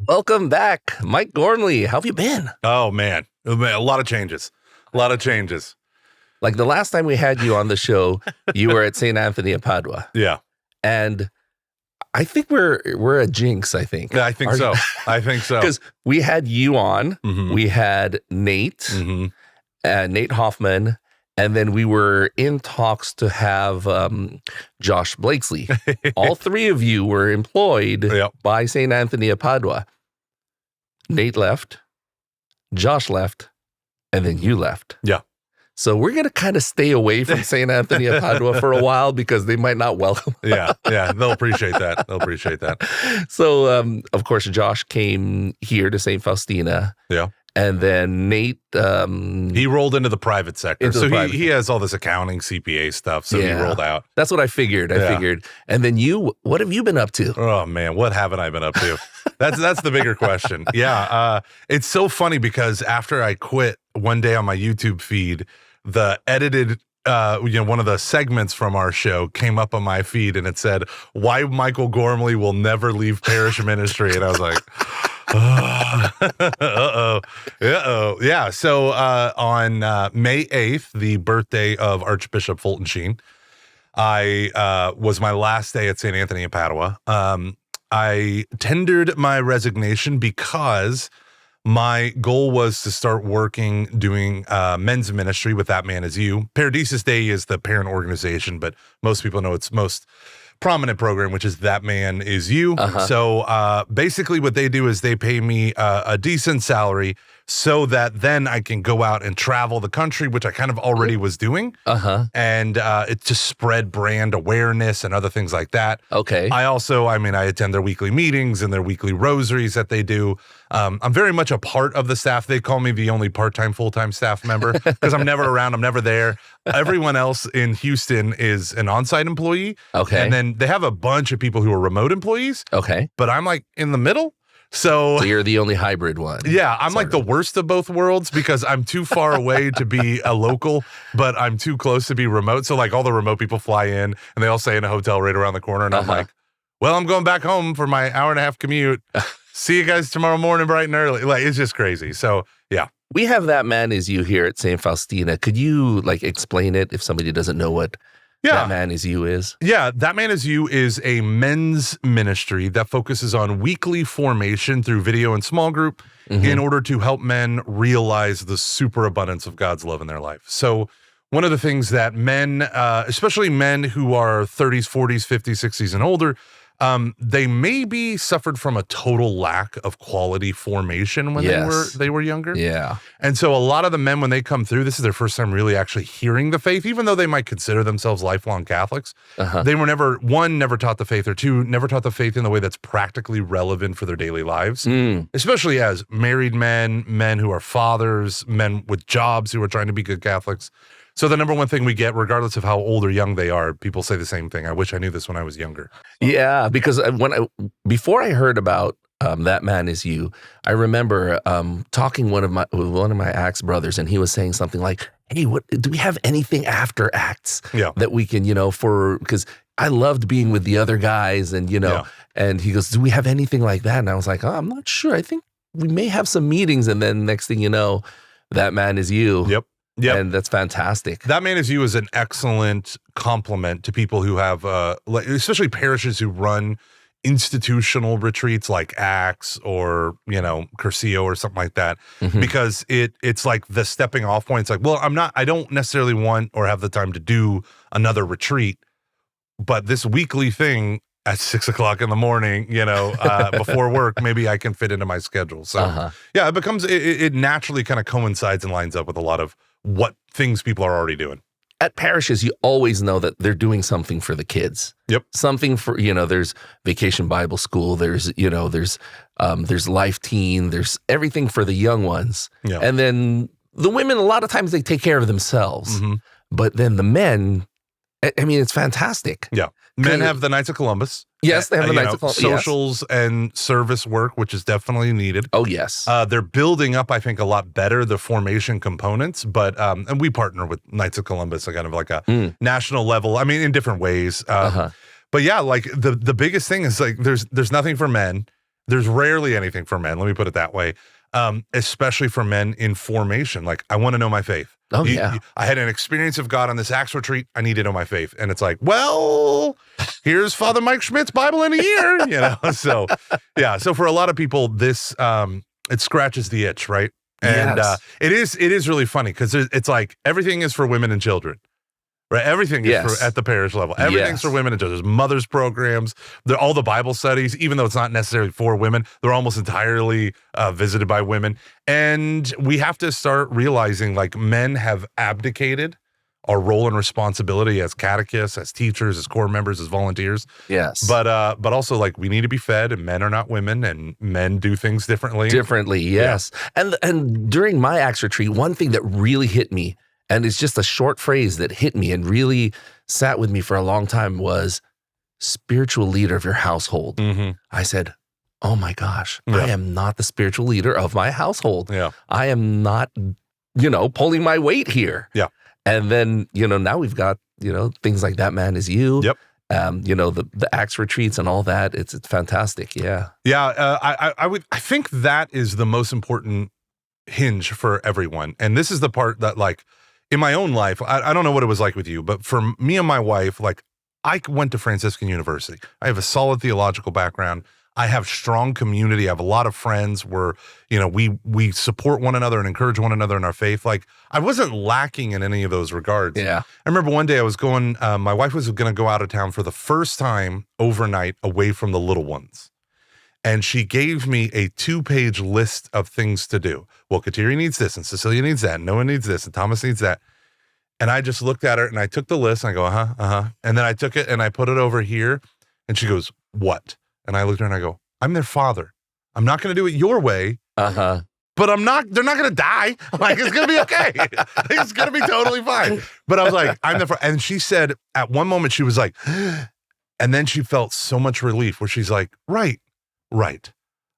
Welcome back, Mike Gormley. How have you been? Oh, man. A lot of changes. Like the last time we had you on the show, you were at St. Anthony of Padua. Yeah. And I think we're a jinx, I think. Yeah, I think so. Because we had you on, we had Nate, Nate Hoffman, and then we were in talks to have Josh Blakesley. All three of you were employed by St. Anthony of Padua. Nate left, Josh left, and then you left. Yeah. So we're going to kind of stay away from St. Anthony of Padua for a while because they might not welcome us. Yeah. They'll appreciate that. So, of course, Josh came here to St. Faustina. Yeah. And then Nate... he rolled into the private sector. So he has all this accounting, CPA stuff. So he rolled out. That's what I figured. And then you, what have you been up to? Oh, man. What haven't I been up to? That's the bigger question. Yeah. It's so funny because after I quit one day on my YouTube feed, the edited... one of the segments from our show came up on my feed and it said, "Why Michael Gormley will never leave parish ministry." And I was like, uh-oh. Yeah. So on May 8th, the birthday of Archbishop Fulton Sheen, was my last day at St. Anthony of Padua. I tendered my resignation because my goal was to start doing men's ministry with That Man Is You. Paradisus Dei is the parent organization, but most people know its most prominent program, which is That Man Is You. So basically what they do is they pay me a decent salary so that then I can go out and travel the country, which I kind of already was doing. And it just spread brand awareness and other things like that. Okay. I attend their weekly meetings and their weekly rosaries that they do. I'm very much a part of the staff. They call me the only part-time, full-time staff member because I'm never around. I'm never there. Everyone else in Houston is an on-site employee. Okay. And then they have a bunch of people who are remote employees. Okay. But I'm like in the middle. So you're the only hybrid one. Yeah, I'm like the worst of both worlds because I'm too far away to be a local, but I'm too close to be remote. So like all the remote people fly in and they all stay in a hotel right around the corner. And I'm like, well, I'm going back home for my hour-and-a-half commute. See you guys tomorrow morning bright and early. Like, it's just crazy. So yeah. We have That Man Is You here at St. Faustina. Could you like explain it if somebody doesn't know what That Man Is You is? Yeah, That Man Is You is a men's ministry that focuses on weekly formation through video and small group in order to help men realize the superabundance of God's love in their life. So one of the things that men, especially men who are 30s, 40s, 50s, 60s, and older, they maybe suffered from a total lack of quality formation when they were younger. Yeah. And so a lot of the men, when they come through, this is their first time really actually hearing the faith, even though they might consider themselves lifelong Catholics. They were never taught the faith, or two, never taught the faith in the way that's practically relevant for their daily lives, especially as married men who are fathers, men with jobs who are trying to be good Catholics. So the number one thing we get, regardless of how old or young they are, people say the same thing. I wish I knew this when I was younger. Yeah, because before I heard about That Man Is You, I remember talking with one of my Acts brothers, and he was saying something like, "Hey, do we have anything after Acts that we can, because I loved being with the other guys, and and he goes, do we have anything like that?" And I was like, "Oh, I'm not sure. I think we may have some meetings." And then next thing you know, That Man Is You. Yep. And that's fantastic. That Man Is You is an excellent complement to people who have, especially parishes who run institutional retreats like Acts or, Curcio or something like that, because it's like the stepping off point. It's like, well, I don't necessarily want or have the time to do another retreat, but this weekly thing at 6 o'clock in the morning, before work, maybe I can fit into my schedule. So yeah, it naturally kind of coincides and lines up with a lot of what things people are already doing. At parishes, you always know that they're doing something for the kids. Yep. Something for, there's Vacation Bible School, there's Life Teen, there's everything for the young ones. Yeah. And then the women, a lot of times they take care of themselves. But then the men, it's fantastic. Yeah. Men have the Knights of Columbus. Yes, they have the Knights of Columbus. Socials and service work, which is definitely needed. Oh, yes. They're building up, I think, a lot better the formation components, but and we partner with Knights of Columbus, kind of like a national level. In different ways. But yeah, like the biggest thing is like there's nothing for men. There's rarely anything for men. Let me put it that way. Especially for men in formation. Like, I want to know my faith. Oh, yeah. I had an experience of God on this Acts retreat. I need to know my faith. And it's like, well, here's Father Mike Schmidt's Bible in a year, you know? So, yeah. So for a lot of people, this, it scratches the itch, right? And it is really funny because it's like everything is for women and children. Right, everything is for, at the parish level. Everything's for women and children. There's mothers programs. All the Bible studies, even though it's not necessarily for women, they're almost entirely visited by women. And we have to start realizing, like, men have abdicated our role and responsibility as catechists, as teachers, as core members, as volunteers. Yes, but also, like, we need to be fed, and men are not women, and men do things differently. Yes. And during my Acts retreat, one thing that really hit me, and it's just a short phrase that hit me and really sat with me for a long time, was spiritual leader of your household. Mm-hmm. I said, oh my gosh, I am not the spiritual leader of my household. Yeah. I am not, pulling my weight here. Yeah. And then, now we've got, things like That Man Is You. Yep. The Acts retreats and all that. It's fantastic. Yeah. Yeah. I think that is the most important hinge for everyone. And this is the part that, like, in my own life, I don't know what it was like with you, but for me and my wife, like, I went to Franciscan University. I have a solid theological background. I have strong community. I have a lot of friends where, we support one another and encourage one another in our faith. Like, I wasn't lacking in any of those regards. Yeah. I remember one day I was going, my wife was going to go out of town for the first time overnight away from the little ones. And she gave me a 2-page list of things to do. Well, Kateri needs this, and Cecilia needs that, and Noah needs this, and Thomas needs that. And I just looked at her, and I took the list, and I go, And then I took it, and I put it over here, and she goes, what? And I looked at her, and I go, I'm their father. I'm not going to do it your way. But they're not going to die. Like, it's going to be okay. It's going to be totally fine. But I was like, I'm the father. And she said, at one moment, she was like, and then she felt so much relief where she's like, right.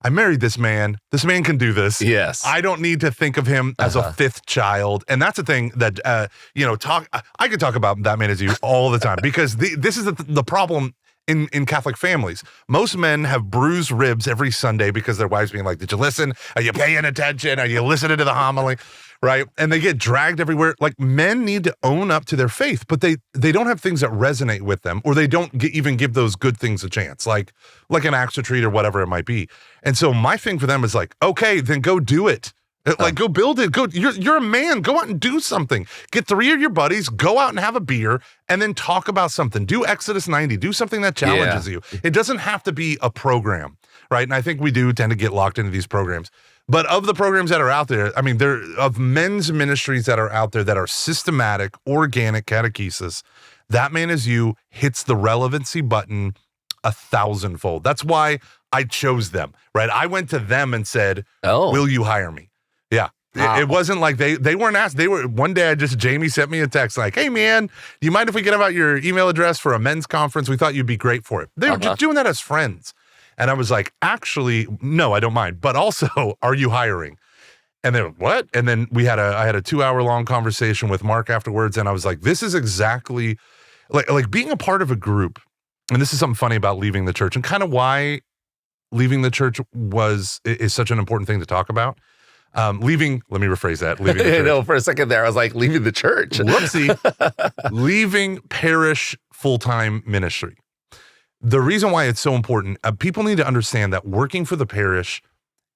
I married this man. This man can do this. Yes. I don't need to think of him as a fifth child. And that's the thing that, I could talk about That Man Is You all the time, because this is the problem in Catholic families. Most men have bruised ribs every Sunday because their wives being like, did you listen? Are you paying attention? Are you listening to the homily? Right? And they get dragged everywhere. Like, men need to own up to their faith, but they don't have things that resonate with them, or they don't even give those good things a chance, like an Acts retreat or whatever it might be. And so my thing for them is like, okay, then go do it. Like, go build it. You're a man. Go out and do something. Get 3 of your buddies, go out and have a beer, and then talk about something. Do Exodus 90. Do something that challenges you. It doesn't have to be a program, right? And I think we do tend to get locked into these programs. But of the programs that are out there, I mean, there of men's ministries that are out there that are systematic, organic catechesis, That Man Is You hits the relevancy button 1,000-fold. That's why I chose them, right? I went to them and said, will you hire me? Yeah. Wow. It wasn't like they weren't asked. One day Jamie sent me a text like, hey man, do you mind if we give out your email address for a men's conference? We thought you'd be great for it. They were just doing that as friends. And I was like, actually, no, I don't mind. But also, are you hiring? And they were, what? And then I had a 2-hour-long conversation with Mark afterwards. And I was like, this is exactly like being a part of a group. And this is something funny about leaving the church, and kind of why leaving the church is such an important thing to talk about. Let me rephrase that. Leaving the church. No, for a second there, I was like, leaving the church. Whoopsie. Leaving parish full-time ministry. The reason why it's so important, people need to understand that working for the parish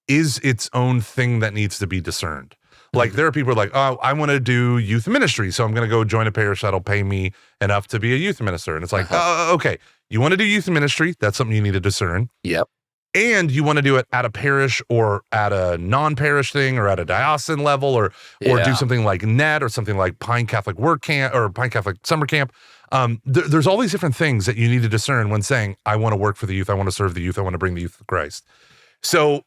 is its own thing that needs to be discerned. Like, there are people who are like, oh, I want to do youth ministry, so I'm going to go join a parish that'll pay me enough to be a youth minister. And it's like, okay, you want to do youth ministry, that's something you need to discern. Yep. And you want to do it at a parish or at a non-parish thing or at a diocesan level or do something like NET or something like Pine Catholic Work Camp or Pine Catholic Summer Camp. There's all these different things that you need to discern when saying, I want to work for the youth, I want to serve the youth, I want to bring the youth to Christ. So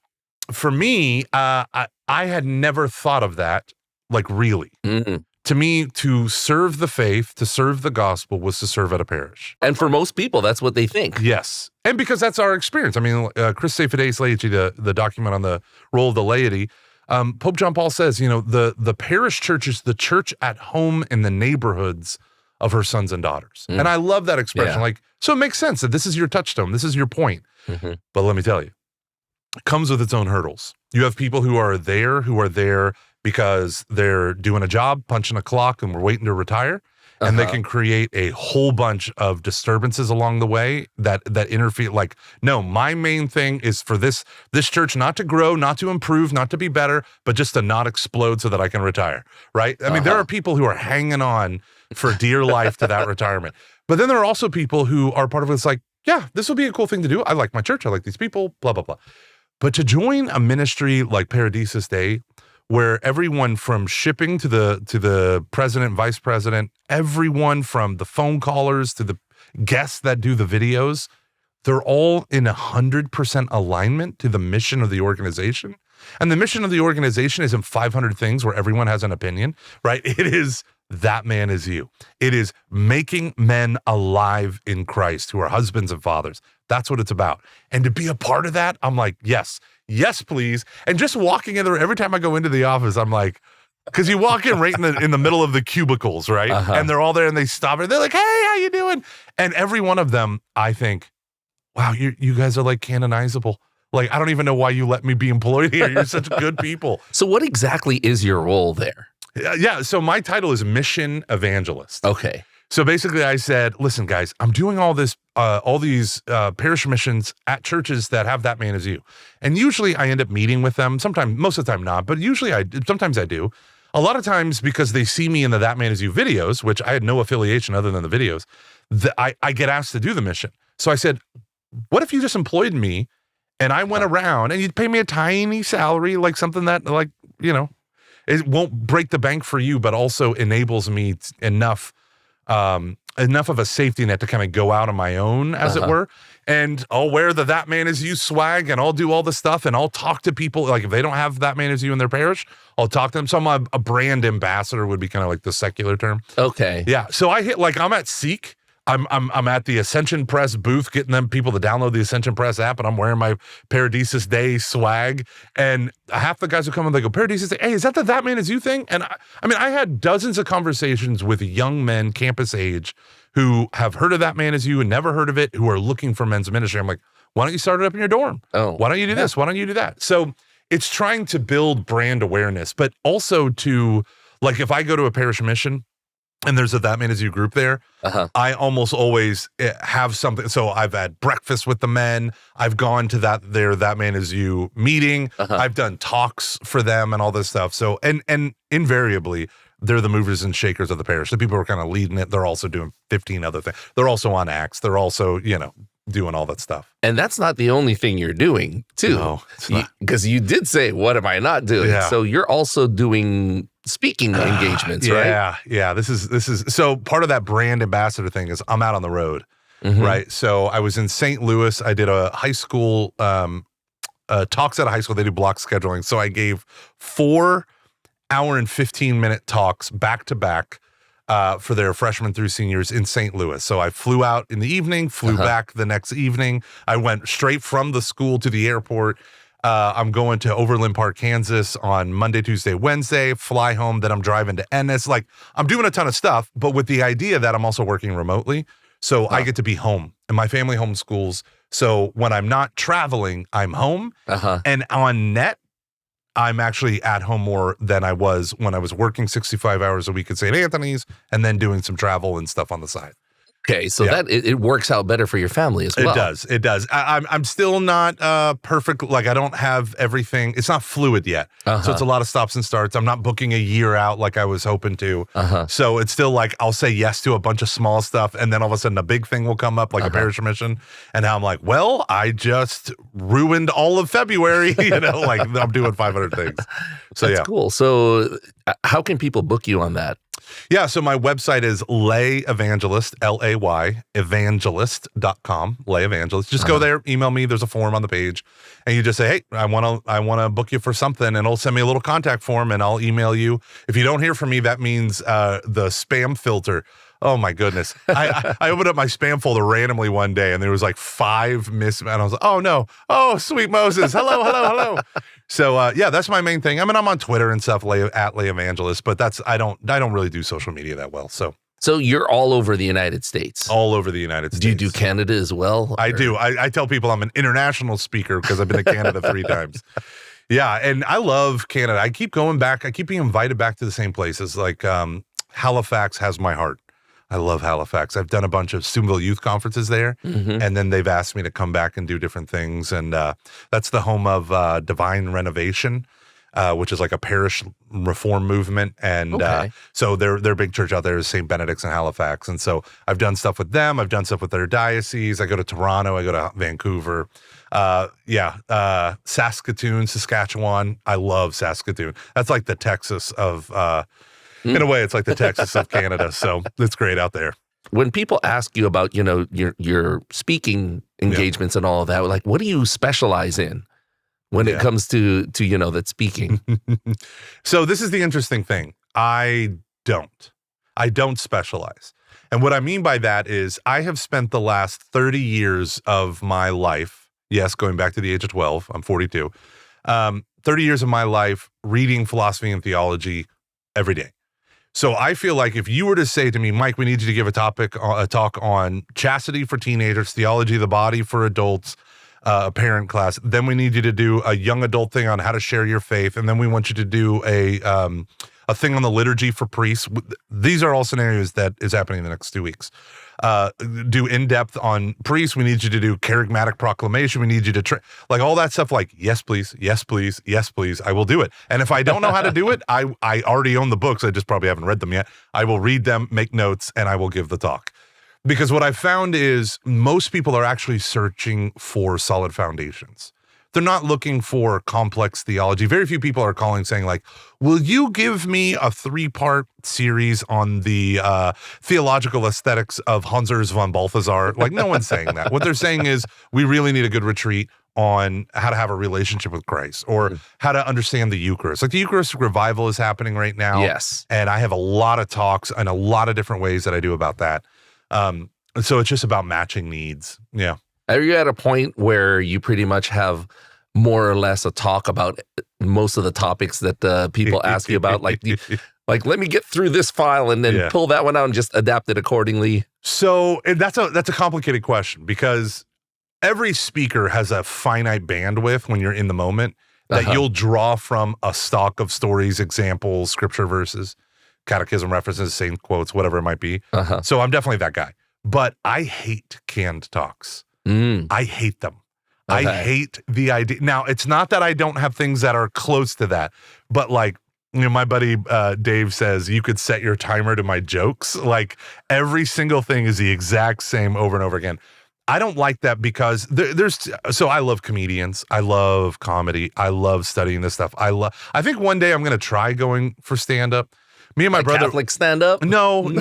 for me, I had never thought of that, like, really. Mm-mm. To me, to serve the faith, to serve the gospel was to serve at a parish. And for most people, that's what they think. Yes. And because that's our experience. I mean, Christe Fideis Laity, the document on the role of the laity, Pope John Paul says, the parish church is the church at home in the neighborhoods of her sons and daughters. And I love that expression. Yeah. Like, so it makes sense that this is your touchstone. This is your point. Mm-hmm. But let me tell you, comes with its own hurdles. You have people who are there because they're doing a job, punching a clock, and we're waiting to retire. And they can create a whole bunch of disturbances along the way that interfere. Like, no, my main thing is for this church not to grow, not to improve, not to be better, but just to not explode so that I can retire, right? I mean, there are people who are hanging on for dear life to that retirement. But then there are also people who are part of it. It's like, yeah, this will be a cool thing to do. I like my church. I like these people, blah, blah, blah. But to join a ministry like Paradisus Day, where everyone from shipping to the president, vice president, everyone from the phone callers to the guests that do the videos, they're all in 100% alignment to the mission of the organization. And the mission of the organization isn't 500 things where everyone has an opinion, right? It is that man is you. It is making men alive in Christ who are husbands and fathers. That's what it's about. And to be a part of that, I'm like, yes, please. And just walking in there, every time I go into the office, I'm like, because you walk in right in the middle of the cubicles, right? And they're all there and they stop and they're like, hey, how you doing? And every one of them, I think, wow, you guys are like canonizable. Like, I don't even know why you let me be employed here. You're such good people. So what exactly is your role there? Yeah. So my title is Mission Evangelist. Okay. So basically I said, listen, guys, I'm doing all these parish missions at churches that have that man as you. And usually I end up meeting with them. Sometimes, most of the time not, but usually sometimes I do. A lot of times because they see me in the That Man Is You videos, which I had no affiliation other than the videos, I get asked to do the mission. So I said, what if you just employed me and I went around and you'd pay me a tiny salary, like something that, like, you know, it won't break the bank for you, but also enables me enough of a safety net to kind of go out on my own, as it were. And I'll wear the That Man Is You swag and I'll do all the stuff and I'll talk to people. Like if they don't have That Man Is You in their parish, I'll talk to them. So I'm a brand ambassador would be kind of like the secular term. Okay. Yeah. So I'm at Seek. I'm at the Ascension Press booth getting them people to download the Ascension Press app, and I'm wearing my Paradisus Day swag. And half the guys who come and they go, Paradisus Day, hey, is that the That Man Is You thing? And I had dozens of conversations with young men, campus age, who have heard of That Man Is You and never heard of it, who are looking for men's ministry. I'm like, why don't you start it up in your dorm? Oh, why don't you do this? Why don't you do that? So it's trying to build brand awareness, but also to, like, if I go to a parish mission, and there's a That Man Is You group there, I almost always have something. So I've had breakfast with the men. I've gone to that Man Is You meeting. I've done talks for them and all this stuff. So, and invariably, they're the movers and shakers of the parish. The people who are kind of leading it, they're also doing 15 other things. They're also on acts. They're also, doing all that stuff. And that's not the only thing you're doing, too. No, because you did say, what am I not doing? Yeah. So you're also doing speaking engagements, right? Yeah. This is so part of that brand ambassador thing is I'm out on the road, right? So I was in St. Louis. I did a high school talks at a high school. They do block scheduling. So I gave 4 hour and 15-minute talks back to back for their freshmen through seniors in St. Louis. So I flew out in the evening, flew back the next evening. I went straight from the school to the airport. I'm going to Overland Park, Kansas on Monday, Tuesday, Wednesday, fly home. Then I'm driving to Ennis. Like, I'm doing a ton of stuff, but with the idea that I'm also working remotely. So I get to be home and my family homeschools. So when I'm not traveling, I'm home and on net, I'm actually at home more than I was when I was working 65 hours a week at St. Anthony's and then doing some travel and stuff on the side. Okay, so that it works out better for your family as well. It does. I'm still not perfect. Like I don't have everything. It's not fluid yet. So it's a lot of stops and starts. I'm not booking a year out like I was hoping to. So it's still like I'll say yes to a bunch of small stuff, and then all of a sudden a big thing will come up, like a parish mission, and now I'm like, well, I just ruined all of February. Like I'm doing 500 things. So That's cool. So how can people book you on that? Yeah, so my website is Lay Evangelist, L-A-Y, evangelist.com, Lay Evangelist. Just go there, email me, there's a form on the page, and you just say, hey, I want to book you for something, and it'll send me a little contact form, and I'll email you. If you don't hear from me, that means the spam filter. Oh my goodness. I opened up my spam folder randomly one day and there was like 5 and I was like, oh no. Oh, sweet Moses. Hello. So that's my main thing. I mean, I'm on Twitter and stuff at Lay Evangelist, but I don't really do social media that well. So So you're all over the United States. All over the United States. Do you do Canada as well? I do. I tell people I'm an international speaker because I've been to Canada 3 times. Yeah, and I love Canada. I keep going back. I keep being invited back to the same places. Like Halifax has my heart. I love Halifax. I've done a bunch of Steubenville youth conferences there, and then they've asked me to come back and do different things. And that's the home of Divine Renovation, which is like a parish reform movement. And so their big church out there is St. Benedict's in Halifax. And so I've done stuff with them. I've done stuff with their diocese. I go to Toronto. I go to Vancouver. Saskatoon, Saskatchewan. I love Saskatoon. That's like the Texas of, in a way, it's like the Texas of Canada. So it's great out there. When people ask you about, your speaking engagements and all of that, like, what do you specialize in when it comes to that speaking? So this is the interesting thing. I don't specialize. And what I mean by that is I have spent the last 30 years of my life, yes, going back to the age of 12, I'm 42, 30 years of my life reading philosophy and theology every day. So I feel like if you were to say to me, Mike, we need you to give a talk on chastity for teenagers, theology of the body for adults, a parent class, then we need you to do a young adult thing on how to share your faith, and then we want you to do a thing on the liturgy for priests. These are all scenarios that is happening in the next 2 weeks. Do in-depth on priests. We need you to do charismatic proclamation. We need you to like all that stuff. Like, yes, please. Yes, please. Yes, please. I will do it. And if I don't know how to do it, I already own the books. I just probably haven't read them yet. I will read them, make notes, and I will give the talk. Because what I've found is most people are actually searching for solid foundations. They're not looking for complex theology. Very few people are calling saying like, will you give me a 3-part series on the theological aesthetics of Hans von Balthasar? Like, no one's saying that. What they're saying is we really need a good retreat on how to have a relationship with Christ or how to understand the Eucharist. Like the Eucharistic revival is happening right now. Yes. And I have a lot of talks and a lot of different ways that I do about that. So it's just about matching needs. Yeah. Are you at a point where you pretty much have more or less a talk about most of the topics that people ask you about? Like, let me get through this file and then pull that one out and just adapt it accordingly. So that's a complicated question because every speaker has a finite bandwidth when you're in the moment that you'll draw from a stock of stories, examples, scripture verses, catechism references, saint quotes, whatever it might be. So I'm definitely that guy. But I hate canned talks. I hate them. I hate the idea. Now, it's not that I don't have things that are close to that, but like, my buddy Dave says, you could set your timer to my jokes. Like every single thing is the exact same over and over again. I don't like that because so I love comedians. I love comedy. I love studying this stuff. I think one day I'm going to try going for stand-up. Me and my brother. Catholic stand-up? No.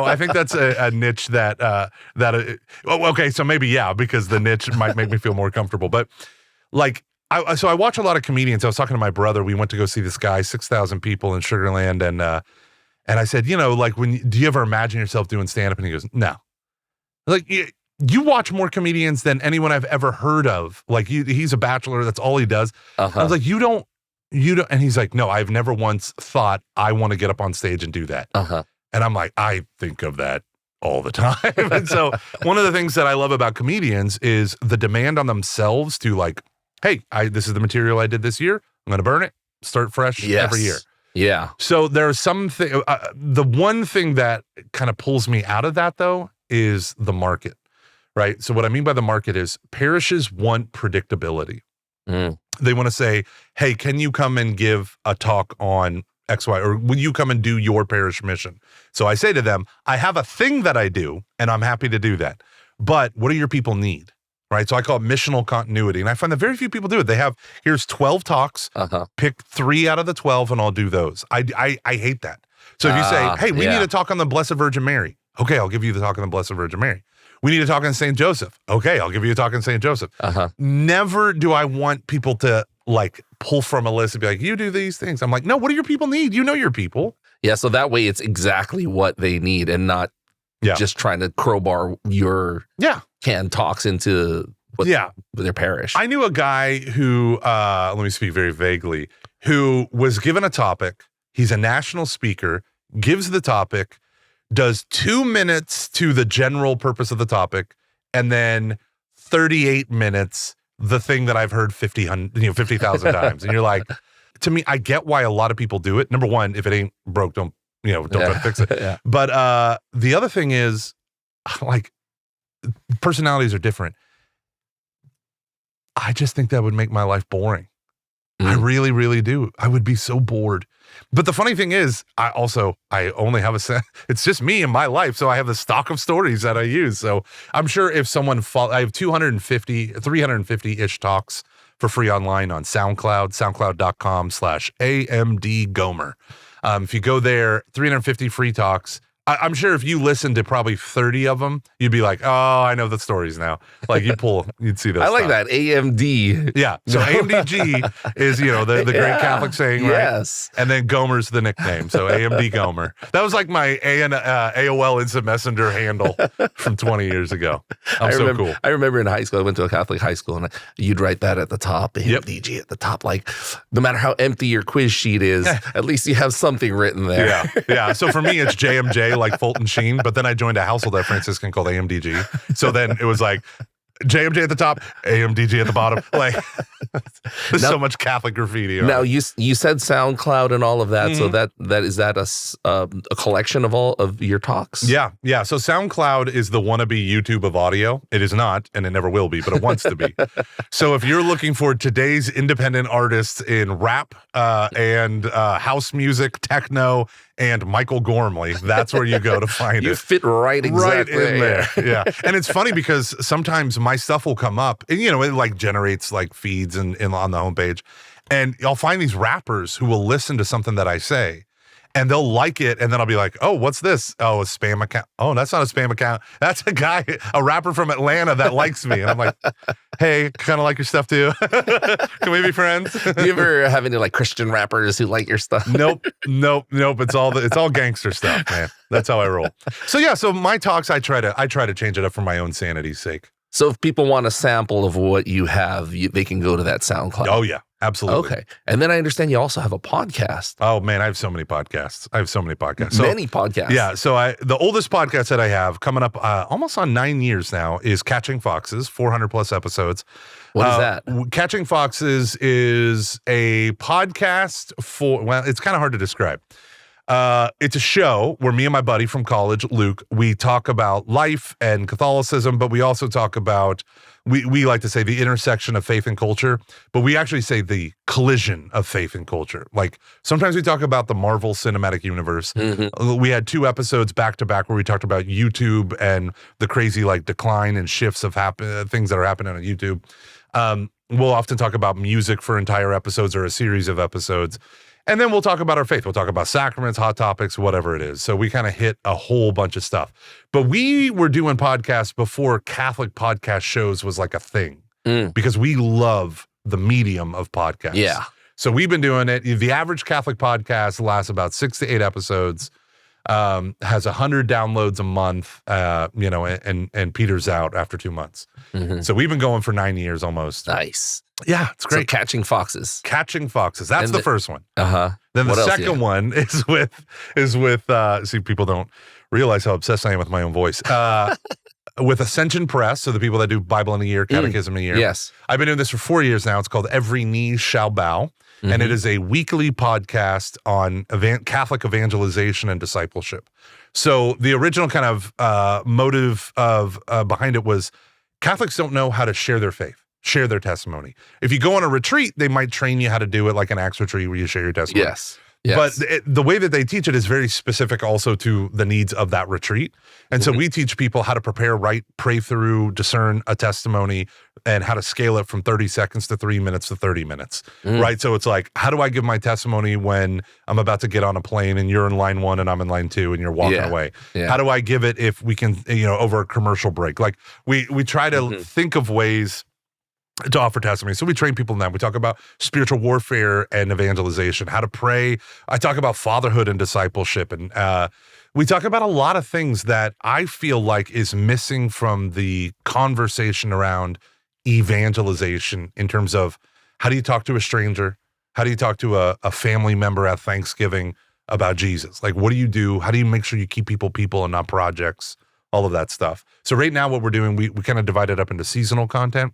I think that's a niche okay, so maybe because the niche might make me feel more comfortable. But like, so I watch a lot of comedians. I was talking to my brother. We went to go see this guy, 6,000 people in Sugar Land, and I said, like, do you ever imagine yourself doing stand-up? And he goes, no. Like, you watch more comedians than anyone I've ever heard of. Like, he's a bachelor. That's all he does. I was like, you don't, and he's like, no, I've never once thought I want to get up on stage and do that. And I'm like, I think of that all the time. And so one of the things that I love about comedians is the demand on themselves to like, hey, this is the material I did this year. I'm going to burn it, start fresh every year. Yeah. So there's something, the one thing that kind of pulls me out of that though, is the market, right? So what I mean by the market is parishes want predictability. They want to say, hey, can you come and give a talk on X, Y, or will you come and do your parish mission? So I say to them, I have a thing that I do, and I'm happy to do that. But what do your people need, right? So I call it missional continuity. And I find that very few people do it. They have, here's 12 talks, pick 3 out of the 12, and I'll do those. I hate that. So if you say, hey, we need a talk on the Blessed Virgin Mary. Okay, I'll give you the talk on the Blessed Virgin Mary. We need to talk on St. Joseph. Okay, I'll give you a talk on St. Joseph. Never do I want people to like pull from a list and be like, you do these things. I'm like, no, what do your people need? You know your people. Yeah, so that way it's exactly what they need and not just trying to crowbar your canned talks into their parish. I knew a guy who, let me speak very vaguely, who was given a topic. He's a national speaker, gives the topic, does 2 minutes to the general purpose of the topic, and then 38 minutes, the thing that I've heard 50,000 times. And you're like, to me, I get why a lot of people do it. Number one, if it ain't broke, don't try to fix it. Yeah. But the other thing is, like, personalities are different. I just think that would make my life boring. I really, really do. I would be so bored. But the funny thing is, I only have it's just me in my life. So I have the stock of stories that I use. So I'm sure if someone I have 350-ish talks for free online on SoundCloud, soundcloud.com/AMDGomer. If you go there, 350 free talks. I'm sure if you listen to probably 30 of them, you'd be like, oh, I know the stories now. Like you'd see those. I like that. AMD. Yeah. So AMDG is, the great Catholic saying, right? Yes. And then Gomer's the nickname. So AMD Gomer. That was like my AOL Instant Messenger handle from 20 years ago. Cool. I remember in high school, I went to a Catholic high school, and you'd write that at the top, AMDG at the top. Like, no matter how empty your quiz sheet is, at least you have something written there. Yeah. Yeah. So for me, it's JMJ, like Fulton Sheen, but then I joined a household at Franciscan called AMDG. So then it was like JMJ at the top, AMDG at the bottom. Like, there's so much Catholic graffiti. Now you said SoundCloud and all of that. So that is that a collection of all of your talks? Yeah. Yeah. So SoundCloud is the wannabe YouTube of audio. It is not, and it never will be, but it wants to be. So if you're looking for today's independent artists in rap and house music, techno, and Michael Gormley, that's where you go to find it. You fit right exactly in there. Yeah. And it's funny because sometimes my stuff will come up and, it like generates like feeds and on the homepage. And I'll find these rappers who will listen to something that I say and they'll like it. And then I'll be like, oh, what's this? Oh, a spam account. Oh, that's not a spam account. That's a rapper from Atlanta that likes me. And I'm like, hey, kind of like your stuff too. Can we be friends? Do you ever have any like Christian rappers who like your stuff? Nope. It's all gangster stuff, man. That's how I roll. So yeah, so my talks, I try to change it up for my own sanity's sake. So if people want a sample of what you have, they can go to that SoundCloud. Oh yeah, absolutely. Okay. And then I understand you also have a podcast. Oh man, I have so many podcasts. Many podcasts. Yeah. So the oldest podcast that I have coming up almost on 9 years now is Catching Foxes, 400 plus episodes. What is that? Catching Foxes is a podcast it's kind of hard to describe. It's a show where me and my buddy from college, Luke, we talk about life and Catholicism, but we also talk about, we like to say the intersection of faith and culture, but we actually say the collision of faith and culture. Like sometimes we talk about the Marvel Cinematic Universe. Mm-hmm. We had 2 episodes back to back where we talked about YouTube and the crazy like decline and shifts of things that are happening on YouTube. We'll often talk about music for entire episodes or a series of episodes. And then we'll talk about our faith. We'll talk about sacraments, hot topics, whatever it is. So we kind of hit a whole bunch of stuff. But we were doing podcasts before Catholic podcast shows was like a thing because we love the medium of podcasts. Yeah. So we've been doing it. The average Catholic podcast lasts about 6 to 8 episodes, has 100 downloads a month, and peters out after 2 months. Mm-hmm. So we've been going for 9 years almost. Nice. Yeah, it's great. So Catching Foxes. That's the first one. Uh-huh. Then the second one is with see, people don't realize how obsessed I am with my own voice. With Ascension Press, so the people that do Bible in a year, Catechism in a year. Yes. I've been doing this for 4 years now. It's called Every Knee Shall Bow. Mm-hmm. And it is a weekly podcast on Catholic evangelization and discipleship. So the original kind of motive of behind it was Catholics don't know how to share their faith, share their testimony. If you go on a retreat, they might train you how to do it like an Acts retreat where you share your testimony. Yes. But the way that they teach it is very specific also to the needs of that retreat. And so we teach people how to prepare, write, pray through, discern a testimony, and how to scale it from 30 seconds to 3 minutes to 30 minutes, right? So it's like, how do I give my testimony when I'm about to get on a plane and you're in line 1 and I'm in line 2 and you're walking away? Yeah. How do I give it if we can, over a commercial break? Like we try to think of ways to offer testimony. So we train people in that. We talk about spiritual warfare and evangelization, how to pray. I talk about fatherhood and discipleship. And we talk about a lot of things that I feel like is missing from the conversation around evangelization in terms of how do you talk to a stranger? How do you talk to a family member at Thanksgiving? about Jesus. Like, what do you do? How do you make sure you keep people and not projects? All of that stuff. So right now what we're doing, we kind of divide it up into seasonal content.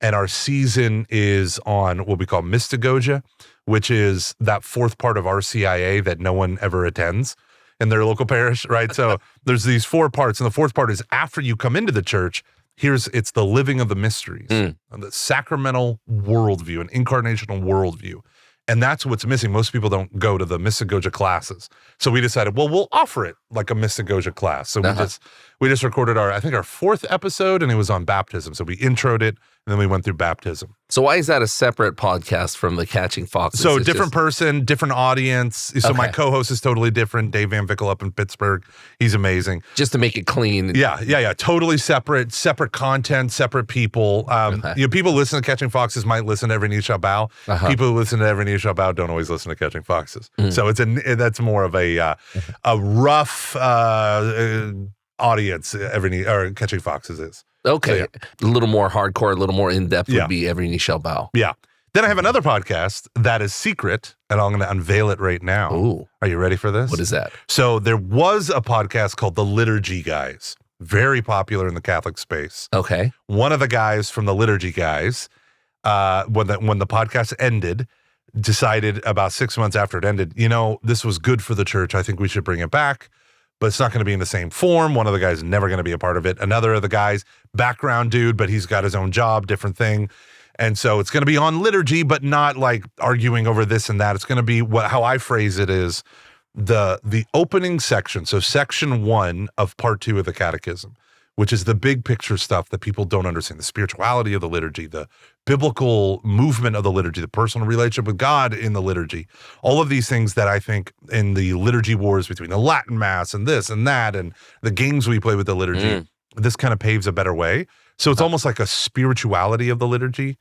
And our season is on what we call Mystagogia, which is that fourth part of RCIA that no one ever attends in their local parish, right? So there's these 4 parts, and the fourth part is after you come into the church, it's the living of the mysteries, the sacramental worldview, an incarnational worldview. And that's what's missing. Most people don't go to the Mystagogia classes. So we decided, well, we'll offer it like a Mystagogia class. So we just recorded our 4th episode, and it was on baptism. So we introed it, and then we went through baptism. So why is that a separate podcast from the Catching Foxes? So different person, different audience. So my co-host is totally different. Dave Van Vickle up in Pittsburgh. He's amazing. Just to make it clean. Yeah. Totally separate content, separate people. People listen to Catching Foxes might listen to Every Knee Shall Bow. People who listen to Every Knee Shall Bow don't always listen to Catching Foxes. So that's more of a rough audience. Catching Foxes is. Okay. So, a little more hardcore, a little more in-depth would be Every Knee Shall Bow. Yeah. Then I have another podcast that is secret, and I'm going to unveil it right now. Ooh. Are you ready for this? What is that? So there was a podcast called The Liturgy Guys, very popular in the Catholic space. Okay. One of the guys from The Liturgy Guys, when the podcast ended, decided about 6 months after it ended, this was good for the church. I think we should bring it back. But it's not going to be in the same form. One of the guys is never going to be a part of it. Another of the guys, background dude, but he's got his own job, different thing. And so it's going to be on liturgy, but not like arguing over this and that. It's going to be how I phrase it is the opening section. So section 1 of part 2 of the catechism, which is the big picture stuff that people don't understand, the spirituality of the liturgy, the biblical movement of the liturgy, the personal relationship with God in the liturgy, all of these things that I think in the liturgy wars between the Latin Mass and this and that and the games we play with the liturgy, this kind of paves a better way. So it's almost like a spirituality of the liturgy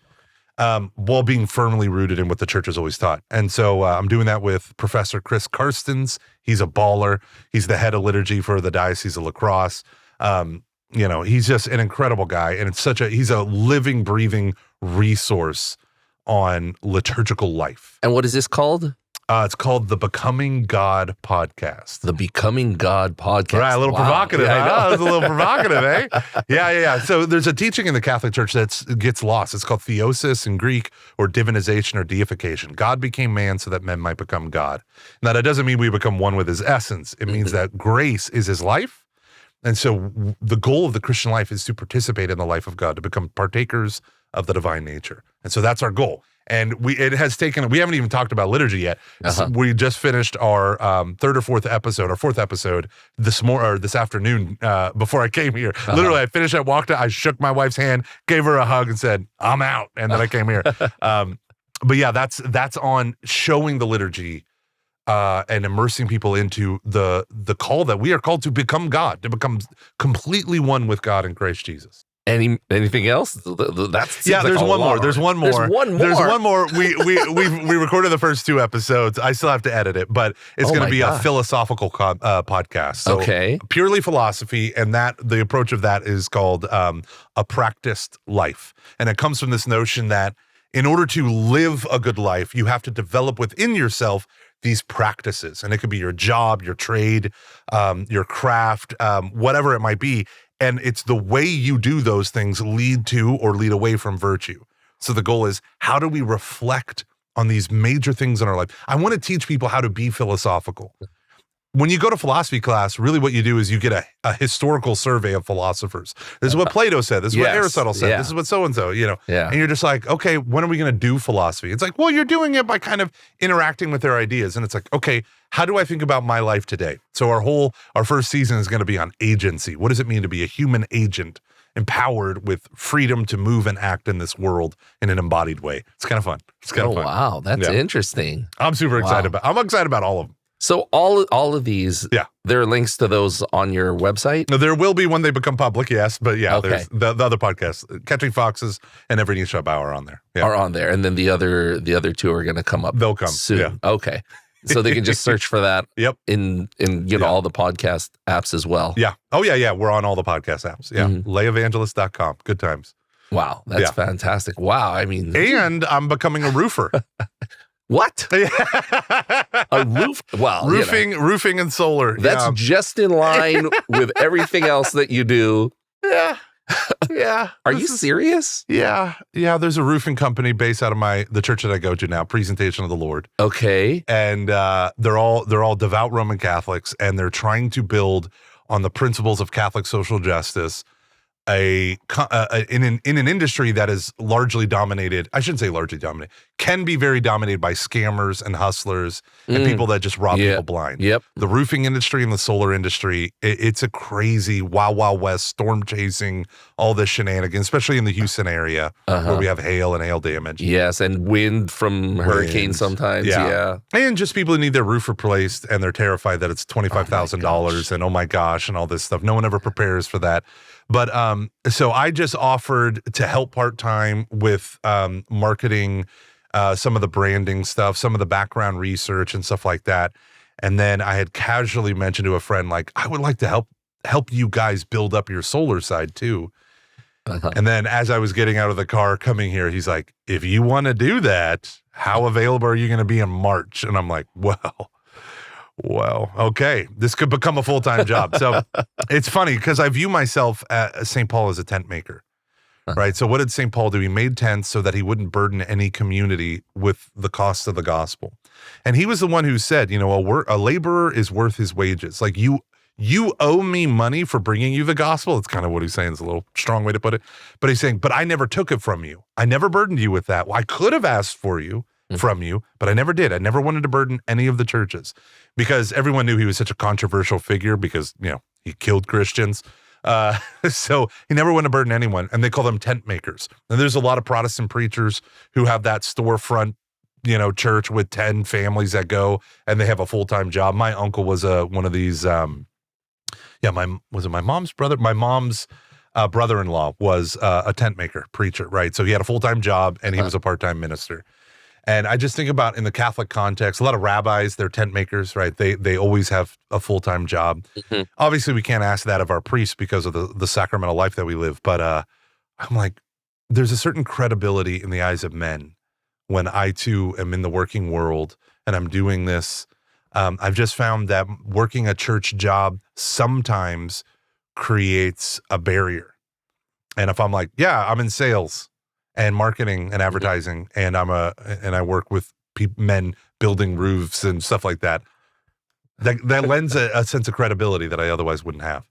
while being firmly rooted in what the church has always taught. And so I'm doing that with Professor Chris Karstens. He's a baller. He's the head of liturgy for the Diocese of La Crosse. He's just an incredible guy, and he's a living, breathing resource on liturgical life. And what is this called? It's called the Becoming God Podcast. The Becoming God Podcast. Right, a little provocative. Yeah, I know. It's a little provocative, eh? Yeah. So there's a teaching in the Catholic Church that gets lost. It's called theosis in Greek, or divinization or deification. God became man so that men might become God. Now, that doesn't mean we become one with his essence. It means that grace is his life. And so the goal of the Christian life is to participate in the life of God, to become partakers of the divine nature. And so that's our goal. And we haven't even talked about liturgy yet. We just finished our 3rd or 4th episode, our 4th episode this afternoon before I came here. Literally, I finished, I shook my wife's hand, gave her a hug and said, I'm out. And then I came here. But yeah, that's on showing the liturgy and immersing people into the call that we are called to become God, to become completely one with God in Christ Jesus. Anything else? There's one more. There's one more. We recorded the first 2 episodes. I still have to edit it, but it's going to be a philosophical podcast. So purely philosophy, and the approach of that is called a practiced life, and it comes from this notion that in order to live a good life, you have to develop within yourself these practices, and it could be your job, your trade, your craft, whatever it might be. And it's the way you do those things lead to or lead away from virtue. So the goal is, how do we reflect on these major things in our life? I want to teach people how to be philosophical. When you go to philosophy class, really what you do is you get a historical survey of philosophers. This is what Plato said. This is what Aristotle said. This is what so-and-so, And you're just like, okay, when are we going to do philosophy? It's like, well, you're doing it by kind of interacting with their ideas. And it's like, okay, how do I think about my life today? So our first season is going to be on agency. What does it mean to be a human agent, empowered with freedom to move and act in this world in an embodied way? It's kind of fun. It's kind of fun. Wow, that's interesting. I'm super excited I'm excited about all of them. So all of these, there are links to those on your website? No, there will be when they become public, yes. But there's the other podcasts, Catching Foxes and Every Knee Shall Bow are on there. Are on there. And then the other 2 are going to come up. They'll come soon. Yeah. Okay. So they can just search for that in all the podcast apps as well. Yeah. Oh, yeah. We're on all the podcast apps. Yeah. Layevangelist.com. Good times. Wow. That's fantastic. Wow. I mean. And I'm becoming a roofer. What? A roof? Well, roofing and solar. That's just in line with everything else that you do. Yeah. Yeah. Are you serious? Yeah. Yeah. There's a roofing company based out of the church that I go to now, Presentation of the Lord. Okay. And they're all devout Roman Catholics, and they're trying to build on the principles of Catholic social justice in an industry that is largely dominated. I shouldn't say largely dominated, can be very dominated by scammers and hustlers and people that just rob people blind. Yep. The roofing industry and the solar industry, it's a crazy wild, wild west, storm chasing, all this shenanigans, especially in the Houston area where we have hail and hail damage. Yes, and wind from hurricanes sometimes. Yeah. And just people who need their roof replaced and they're terrified that it's $25,000 and oh my gosh and all this stuff. No one ever prepares for that. But so I just offered to help part-time with marketing, some of the branding stuff, some of the background research and stuff like that. And then I had casually mentioned to a friend, like, I would like to help you guys build up your solar side too. And then as I was getting out of the car coming here, he's like, if you want to do that, how available are you going to be in March? And I'm like, well, okay, this could become a full-time job. So it's funny because I view myself at St. Paul as a tent maker, right? So what did St. Paul do? He made tents so that he wouldn't burden any community with the cost of the gospel. And he was the one who said, a laborer is worth his wages. Like you owe me money for bringing you the gospel. It's kind of what he's saying. It's a little strong way to put it. But he's saying, but I never took it from you. I never burdened you with that. Well, I could have asked from you, but I never did. I never wanted to burden any of the churches because everyone knew he was such a controversial figure because, he killed Christians. So he never wanted to burden anyone. And they call them tent makers. And there's a lot of Protestant preachers who have that storefront, church with 10 families that go and they have a full-time job. My uncle was one of these, was it my mom's brother? My mom's brother-in-law was a tent maker, preacher, right? So he had a full-time job and he was a part-time minister. And I just think about in the Catholic context, a lot of rabbis, they're tent makers, right? They always have a full-time job. Obviously, we can't ask that of our priests because of the sacramental life that we live. But I'm like, there's a certain credibility in the eyes of men when I, too, am in the working world and I'm doing this. I've just found that working a church job sometimes creates a barrier. And if I'm like, I'm in sales and marketing and advertising, and I work with men building roofs and stuff like that. That lends a sense of credibility that I otherwise wouldn't have.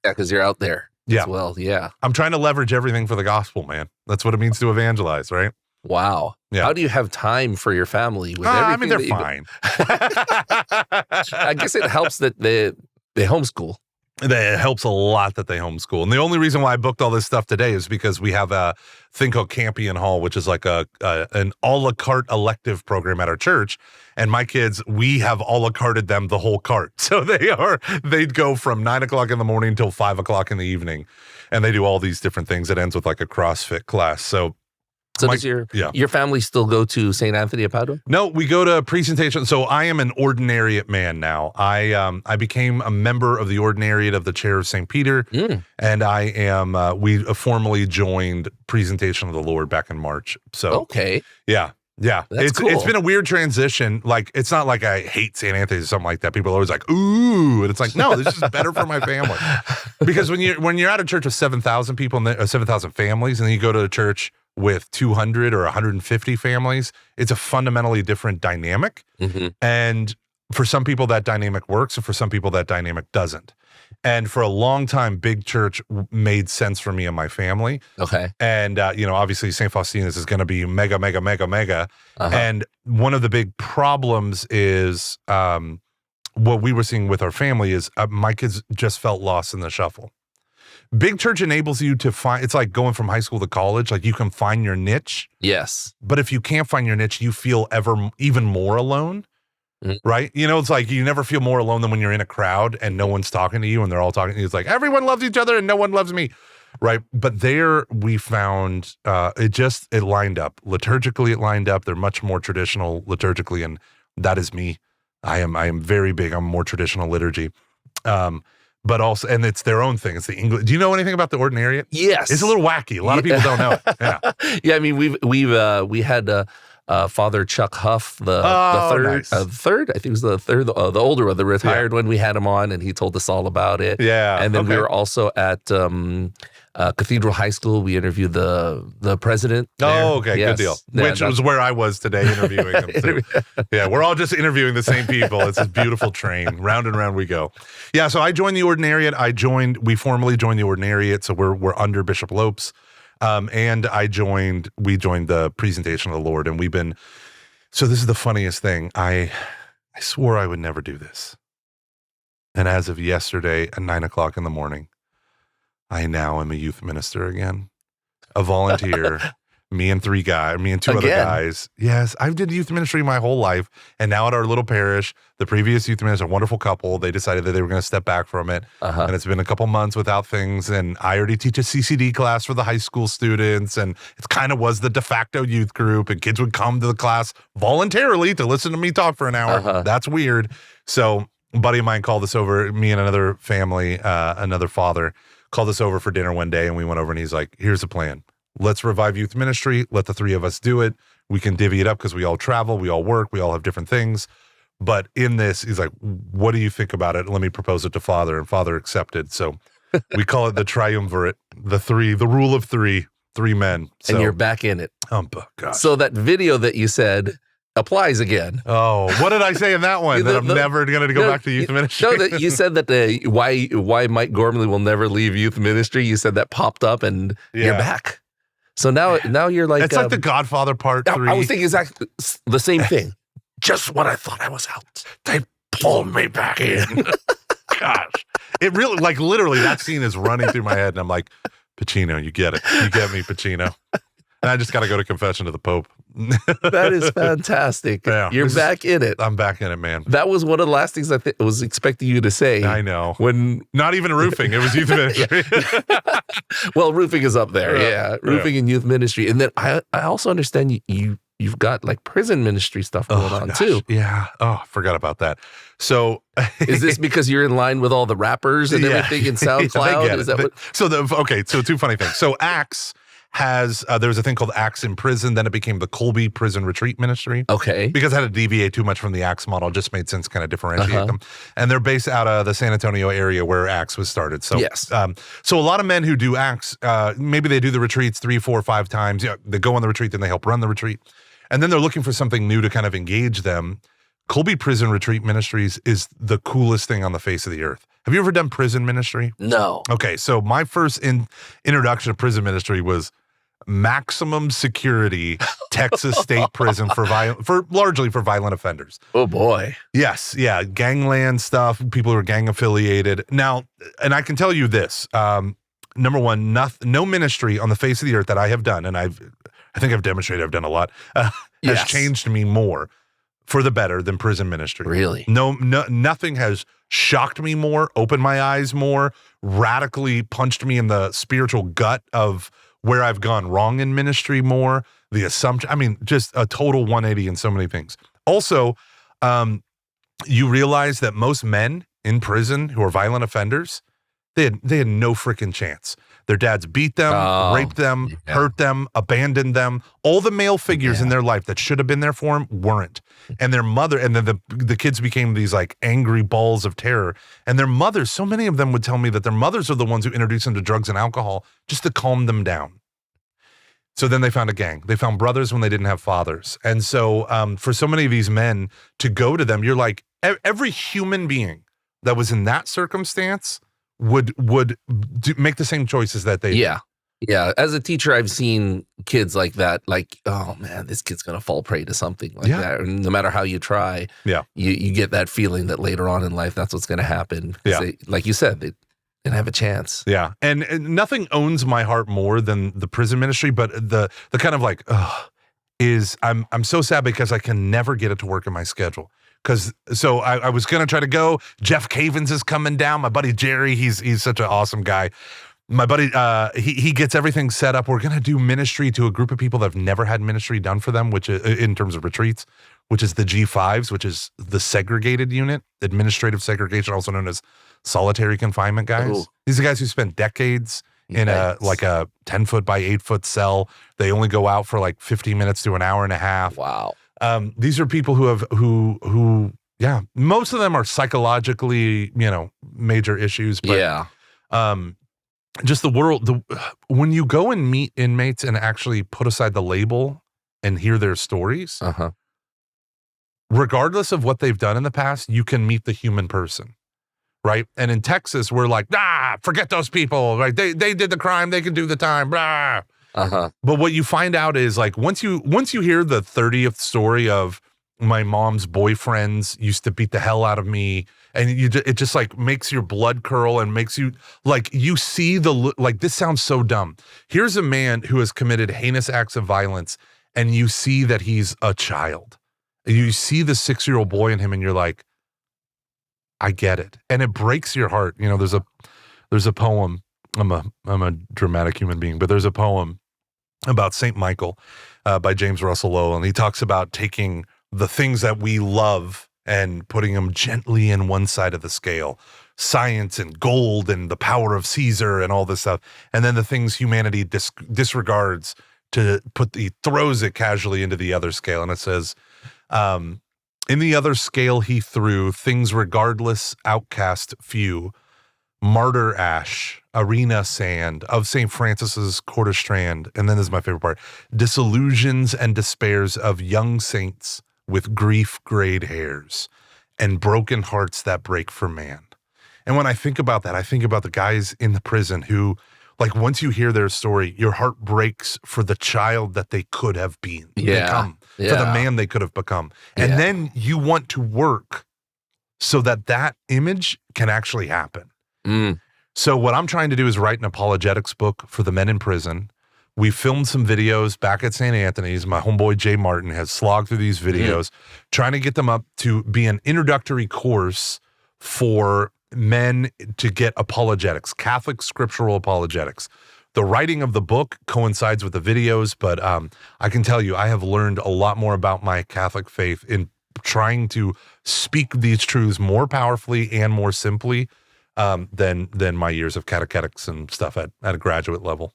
Yeah, because you're out there as well. Yeah. I'm trying to leverage everything for the gospel, man. That's what it means to evangelize, right? Wow. Yeah. How do you have time for your family? With everything they're fine. I guess it helps that they homeschool. It helps a lot that they homeschool. And the only reason why I booked all this stuff today is because we have a thing called Campion Hall, which is like an a la carte elective program at our church. And my kids, we have a la carted them the whole cart. So they'd go from 9 o'clock in the morning till 5 o'clock in the evening. And they do all these different things. It ends with like a CrossFit class. So does your family still go to St. Anthony of Padua? No, we go to Presentation. So I am an ordinariate man now. I became a member of the ordinariate of the Chair of St. Peter, and I am. We formally joined Presentation of the Lord back in March. So okay, yeah. That's cool. It's been a weird transition. Like, it's not like I hate St. Anthony or something like that. People are always like, ooh, and it's like, no, this is better for my family. Because when you're at a church with 7,000 people and 7,000 families, and then you go to a church with 200 or 150 families, it's a fundamentally different dynamic. And for some people that dynamic works, and for some people that dynamic doesn't. And for a long time, big church made sense for me and my family. Okay. And, obviously St. Faustina's is going to be mega, mega, mega, mega. And one of the big problems is what we were seeing with our family is my kids just felt lost in the shuffle. Big church enables you to find, it's like going from high school to college. Like, you can find your niche. Yes. But if you can't find your niche, you feel even more alone. Right? It's like you never feel more alone than when you're in a crowd and no one's talking to you and they're all talking to you. It's like, everyone loves each other and no one loves me. Right? But there we found it lined up. Liturgically, it lined up. They're much more traditional liturgically, and that is me. I am very big on more traditional liturgy. But also, and it's their own thing. It's the English. Do you know anything about the ordinariate? Yes. It's a little wacky. A lot of people don't know it. Yeah. Yeah. I mean, we had Father Chuck Huff, the nice. third, I think it was the third, the older one, the retired one. We had him on, and he told us all about it. Yeah, and then we were also at Cathedral High School. We interviewed the president. Oh, okay, good deal. Which was where I was today interviewing him too. Yeah, we're all just interviewing the same people. It's this beautiful train, round and round we go. Yeah, so I joined the Ordinariate. We formally joined the Ordinariate, so we're under Bishop Lopes. And we joined the Presentation of the Lord, and so this is the funniest thing. I swore I would never do this. And as of yesterday at 9:00 in the morning, I now am a youth minister again, a volunteer. Me and two other guys. Yes, I've did youth ministry my whole life. And now at our little parish, the previous youth minister, a wonderful couple, they decided that they were going to step back from it. And it's been a couple months without things. And I already teach a CCD class for the high school students. And it kind of was the de facto youth group. And kids would come to the class voluntarily to listen to me talk for an hour. That's weird. So a buddy of mine called us over, me and another family, another father, called us over for dinner one day. And we went over and he's like, here's the plan. Let's revive youth ministry. Let the three of us do it. We can divvy it up because we all travel, we all work, we all have different things. But in this, he's like, what do you think about it? Let me propose it to Father. And Father accepted. So we call it the triumvirate, the rule of three men. So, and you're back in it. Oh, gosh. So that video that you said applies again. Oh, what did I say in that one? That I'm never going to go back to youth ministry? No, you said that why Mike Gormley will never leave youth ministry. You said that popped up and you're back. So now you're like... It's like the Godfather Part 3. I was thinking exactly the same thing. Just when I thought I was out, they pulled me back in. Gosh. It really, like literally that scene is running through my head and I'm like, Pacino, you get it. You get me, Pacino. And I just got to go to confession to the Pope. That is fantastic. Yeah, you're back in it. I'm back in it, man. That was one of the last things I was expecting you to say. I know. When not even roofing, it was youth ministry. Well, roofing is up there. Yeah, roofing and youth ministry. And then I also understand you've got like prison ministry stuff going on too. Yeah. Oh, I forgot about that. So is this because you're in line with all the rappers and everything in SoundCloud? Is that what? So two funny things. So Acts has there was a thing called Acts in Prison, then it became the Colby Prison Retreat Ministry. Okay. Because it had to deviate too much from the Acts model, it just made sense to kind of differentiate them. And they're based out of the San Antonio area where Acts was started. So yes. So a lot of men who do Acts, maybe they do the retreats 3, 4, 5 times. Yeah, they go on the retreat, then they help run the retreat. And then they're looking for something new to kind of engage them. Colby Prison Retreat Ministries is the coolest thing on the face of the earth. Have you ever done prison ministry? No. Okay, so my first introduction to prison ministry was maximum security Texas State Prison largely for violent offenders. Oh boy. Yes, yeah, gangland stuff, people who are gang affiliated. Now, and I can tell you this, number one, no ministry on the face of the earth that I have done, and I think I've demonstrated I've done a lot, has changed me more for the better than prison ministry. Really? No, nothing has shocked me more, opened my eyes more, radically punched me in the spiritual gut of where I've gone wrong in ministry more, the assumption, I mean, just a total 180 in so many things. Also, you realize that most men in prison who are violent offenders, they had no freaking chance. Their dads beat them, raped them, hurt them, abandoned them. All the male figures in their life that should have been there for them weren't. And their mother, and then the kids became these like angry balls of terror. And their mothers, so many of them would tell me that their mothers are the ones who introduced them to drugs and alcohol just to calm them down. So then they found a gang. They found brothers when they didn't have fathers. And so for so many of these men to go to them, you're like, every human being that was in that circumstance would make the same choices that they did. Yeah. As a teacher, I've seen kids like that, like, oh man, this kid's going to fall prey to something like that. And no matter how you try, you get that feeling that later on in life, that's what's going to happen. They, like you said, they didn't have a chance. Yeah. And nothing owns my heart more than the prison ministry, but the kind of like, is I'm so sad because I can never get it to work in my schedule. So I was going to try to go. Jeff Cavins is coming down. My buddy Jerry, he's such an awesome guy. My buddy, he gets everything set up. We're going to do ministry to a group of people that have never had ministry done for them, which is, in terms of retreats, which is the G5s, which is the segregated unit, administrative segregation, also known as solitary confinement guys. Ooh. These are guys who spent decades in Yikes. a 10-foot by 8-foot cell. They only go out for like 15 minutes to an hour and a half. Wow. These are people who yeah, most of them are psychologically, major issues, but Yeah. just when you go and meet inmates and actually put aside the label and hear their stories, Uh-huh. regardless of what they've done in the past, you can meet the human person. Right. And in Texas, we're like, forget those people. Right. They did the crime. They can do the time. Blah. Uh-huh. But what you find out is like once you hear the 30th story of my mom's boyfriends used to beat the hell out of me, and it just like makes your blood curl and makes you like you see this sounds so dumb. Here's a man who has committed heinous acts of violence, and you see that he's a child. You see the 6-year-old boy in him, and you're like, I get it. And it breaks your heart. There's a poem. I'm a dramatic human being, but there's a poem about St. Michael by James Russell Lowell. And he talks about taking the things that we love and putting them gently in one side of the scale, science and gold and the power of Caesar and all this stuff. And then the things humanity disregards he throws it casually into the other scale. And it says, in the other scale he threw things regardless, outcast few, martyr ash, arena sand, of St. Francis's quarter strand. And then this is my favorite part, disillusions and despairs of young saints with grief grayed hairs and broken hearts that break for man. And when I think about that, I think about the guys in the prison who, like, once you hear their story, your heart breaks for the child that they could have become, for the man they could have become. And then you want to work so that image can actually happen. Mm. So what I'm trying to do is write an apologetics book for the men in prison. We filmed some videos back at St. Anthony's. My homeboy Jay Martin has slogged through these videos, trying to get them up to be an introductory course for men to get apologetics, Catholic scriptural apologetics. The writing of the book coincides with the videos, but I can tell you, I have learned a lot more about my Catholic faith in trying to speak these truths more powerfully and more simply than my years of catechetics and stuff at a graduate level.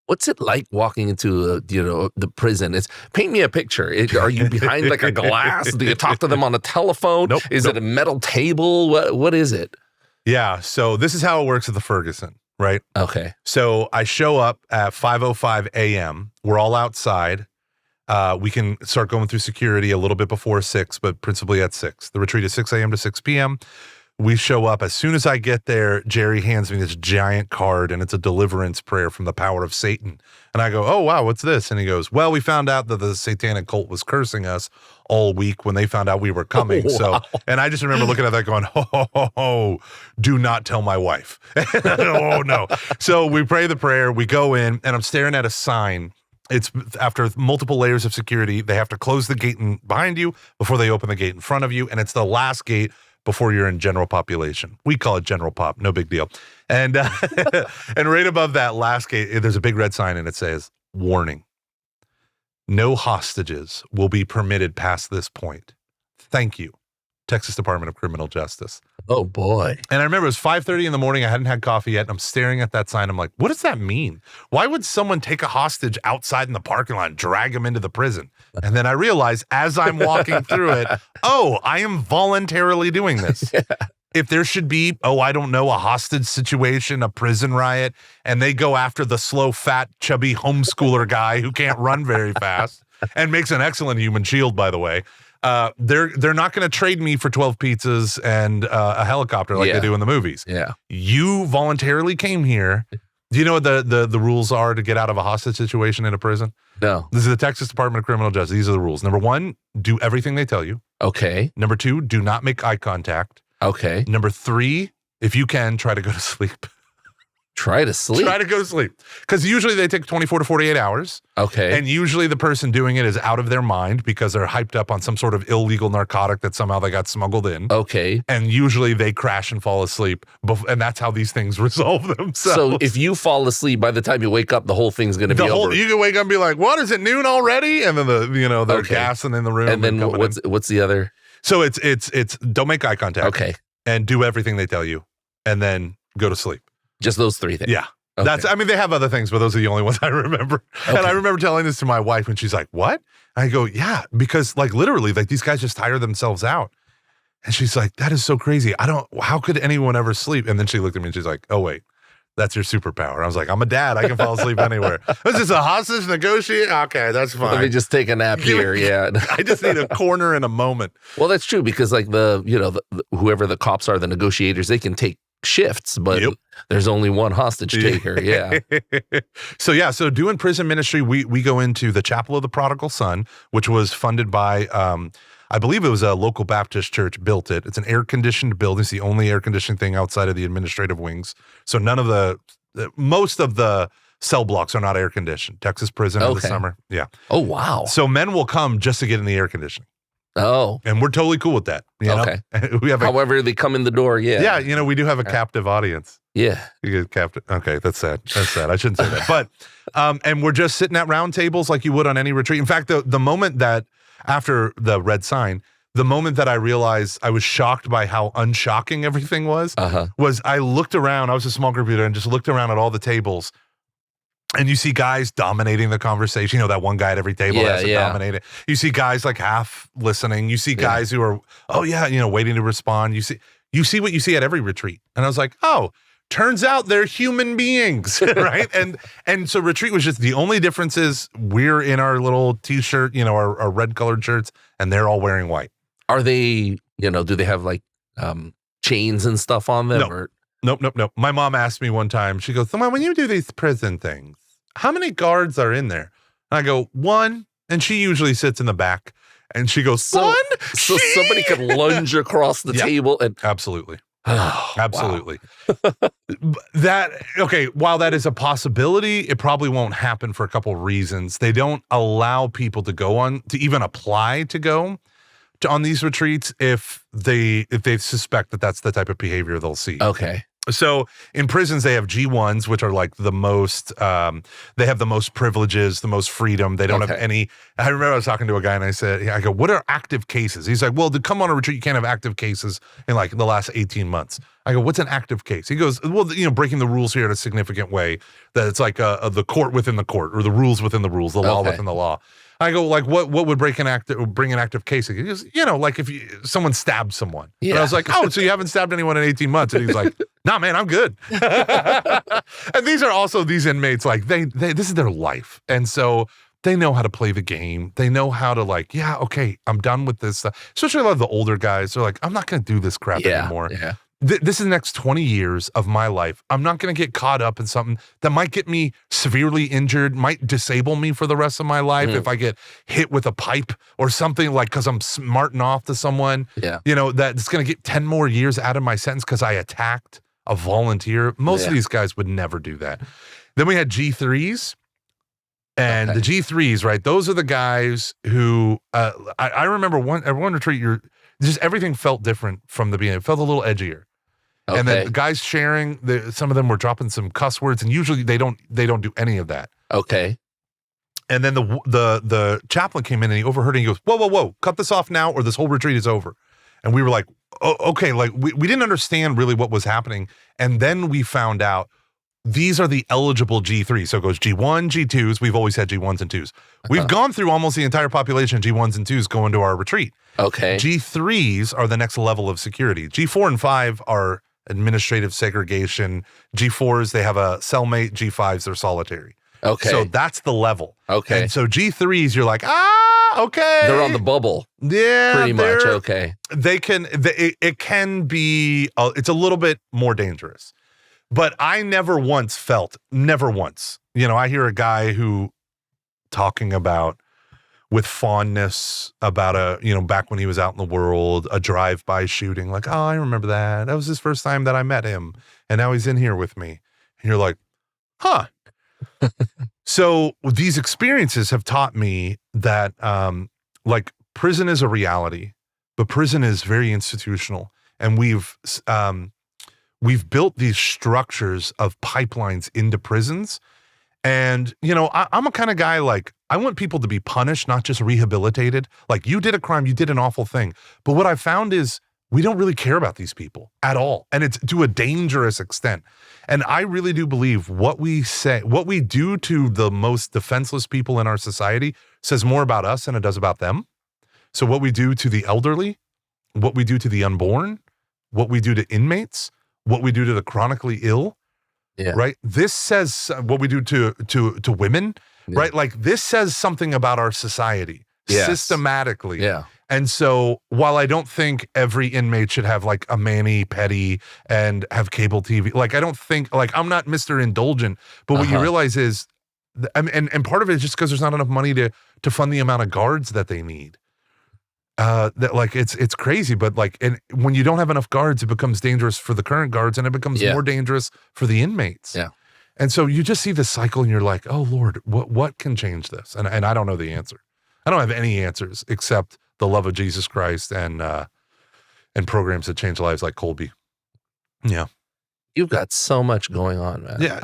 What's it like walking into the prison? Paint me a picture. Are you behind like a glass? Do you talk to them on a telephone? Nope. Is it a metal table? What is it? Yeah. So this is how it works at the Ferguson, right? Okay. So I show up at 5:05 a.m. We're all outside. We can start going through security a little bit before 6, but principally at 6. The retreat is 6 a.m. to 6 p.m. We show up. As soon as I get there, Jerry hands me this giant card, and it's a deliverance prayer from the power of Satan. And I go, oh, wow, what's this? And he goes, well, we found out that the satanic cult was cursing us all week when they found out we were coming. Wow. So, and I just remember looking at that going, ho, do not tell my wife. Oh, no. So we pray the prayer. We go in, and I'm staring at a sign. It's after multiple layers of security. They have to close the gate behind you before they open the gate in front of you. And it's the last gate before you're in general population. We call it general pop, no big deal. And and right above that last gate, there's a big red sign and it says, warning, no hostages will be permitted past this point. Thank you, Texas Department of Criminal Justice. Oh boy. And I remember it was 5:30 in the morning. I hadn't had coffee yet. And I'm staring at that sign. I'm like, what does that mean? Why would someone take a hostage outside in the parking lot and drag him into the prison? And then I realized as I'm walking through it, oh, I am voluntarily doing this. Yeah. If there should be, I don't know, a hostage situation, a prison riot, and they go after the slow, fat, chubby homeschooler guy who can't run very fast and makes an excellent human shield, by the way. They're not going to trade me for 12 pizzas and a helicopter like they do in the movies. Yeah. You voluntarily came here. Do you know what the rules are to get out of a hostage situation in a prison? No. This is the Texas Department of Criminal Justice. These are the rules. Number 1, do everything they tell you. Okay. Number 2, do not make eye contact. Okay. Number 3, if you can, try to go to sleep. Try to sleep. Try to go to sleep. Because usually they take 24 to 48 hours. Okay. And usually the person doing it is out of their mind because they're hyped up on some sort of illegal narcotic that somehow they got smuggled in. Okay. And usually they crash and fall asleep. And that's how these things resolve themselves. So if you fall asleep, by the time you wake up, the whole thing's going to be over. You can wake up and be like, what, is it noon already? And then they're gassing in the room. And then what's the other? So it's don't make eye contact. Okay. And do everything they tell you. And then go to sleep. Just those 3 things. Yeah. Okay. I mean, they have other things, but those are the only ones I remember. Okay. And I remember telling this to my wife, and she's like, "What?" I go, "Yeah, because like literally, like these guys just tire themselves out." And she's like, "That is so crazy. How could anyone ever sleep?" And then she looked at me and she's like, "Oh wait, that's your superpower." I was like, "I'm a dad. I can fall asleep anywhere." This is a hostage negotiate. Okay, that's fine. Let me just take a nap here. Yeah. I just need a corner in a moment. Well, that's true because like whoever the cops are, the negotiators, they can take shifts, but there's only one hostage taker. Yeah. So doing prison ministry, we go into the Chapel of the Prodigal Son, which was funded by I believe it was a local Baptist church built it. It's an air-conditioned building. It's the only air-conditioned thing outside of the administrative wings. So most of the cell blocks are not air-conditioned. Texas prison in the summer. Yeah. Oh, wow. So men will come just to get in the air conditioning. Oh. And we're totally cool with that. Okay. We have however they come in the door, yeah. Yeah, we do have a captive audience. Yeah. You get captive. Okay, that's sad. That's sad. I shouldn't say that. But and we're just sitting at round tables like you would on any retreat. In fact, the moment that after the red sign, the moment that I realized I was shocked by how unshocking everything was I looked around. I was a small group leader and just looked around at all the tables. And you see guys dominating the conversation. That one guy at every table has to dominate it. You see guys like half listening. You see guys who are, waiting to respond. You see what you see at every retreat. And I was like, oh, turns out they're human beings, right? And so retreat was just the only difference is we're in our little t-shirt, our red colored shirts, and they're all wearing white. Are they, do they have like chains and stuff on them? No. Nope. My mom asked me one time, she goes, "Mom, when you do these prison things, how many guards are in there?" And I go, "1." And she usually sits in the back. And she goes, "1?" So somebody could lunge across the table and absolutely. Absolutely. While that is a possibility, it probably won't happen for a couple of reasons. They don't allow people to even apply to go on these retreats if they suspect that that's the type of behavior they'll see. Okay. So in prisons, they have G1s, which are like the most, they have the most privileges, the most freedom. They don't have any. I remember I was talking to a guy and I go, "What are active cases?" He's like, "Well, to come on a retreat, you can't have active cases in like the last 18 months. I go, "What's an active case?" He goes, "Well, breaking the rules here in a significant way, that it's like the court within the court or the rules within the rules, the law within the law." I go, like, what would bring an active case? He goes, like if someone stabbed someone. Yeah. And I was like, "Oh, so you haven't stabbed anyone in 18 months? And he's like, "Nah, man, I'm good." And these are also these inmates, like they this is their life. And so they know how to play the game. They know how to I'm done with this stuff. Especially a lot of the older guys. They're like, "I'm not going to do this crap anymore." Yeah. This is the next 20 years of my life. I'm not going to get caught up in something that might get me severely injured, might disable me for the rest of my life if I get hit with a pipe or something, like because I'm smarting off to someone, that's going to get 10 more years out of my sentence because I attacked a volunteer. Most of these guys would never do that. Then we had G3s. And the G3s, right? Those are the guys who, I remember at one retreat, just everything felt different from the beginning. It felt a little edgier. Okay. And then the guys sharing, some of them were dropping some cuss words, and usually they don't do any of that. Okay. And then the chaplain came in and he overheard it and he goes, whoa, cut this off now or this whole retreat is over. And we were like, oh, okay, like we didn't understand really what was happening. And then we found out these are the eligible G3s. So it goes G1, G2s. We've always had G1s and 2s. We've gone through almost the entire population of G1s and 2s going to our retreat. Okay. G3s are the next level of security. G4 and 5 are administrative segregation. G4s, they have a cellmate. G5s, they're solitary. Okay. So that's the level. Okay. And so G3s, you're like, okay. They're on the bubble. Yeah. Pretty much. Okay. It can be, it's a little bit more dangerous. But I never once, I hear a guy who talking about with fondness about back when he was out in the world, a drive-by shooting, like, oh, I remember that. That was his first time that I met him. And now he's in here with me. And you're like, huh. So these experiences have taught me that prison is a reality, but prison is very institutional. And we've built these structures of pipelines into prisons. And, I'm a kind of guy, like, I want people to be punished, not just rehabilitated. Like, you did a crime, you did an awful thing. But what I found is we don't really care about these people at all. And it's to a dangerous extent. And I really do believe what we say, what we do to the most defenseless people in our society says more about us than it does about them. So what we do to the elderly, what we do to the unborn, what we do to inmates, what we do to the chronically ill, right? This says what we do to women, right? Like this says something about our society systematically. Yeah. And so while I don't think every inmate should have like a mani-pedi and have cable TV, like I don't think, like I'm not Mr. Indulgent, but what you realize is, and part of it is just because there's not enough money to fund the amount of guards that they need. That like it's crazy, but like, and when you don't have enough guards, it becomes dangerous for the current guards, and it becomes more dangerous for the inmates. Yeah. And so you just see this cycle, and you're like, oh Lord, what can change this? And I don't know the answer. I don't have any answers except the love of Jesus Christ and programs that change lives like Colby. Yeah. You've got so much going on, man. Yeah.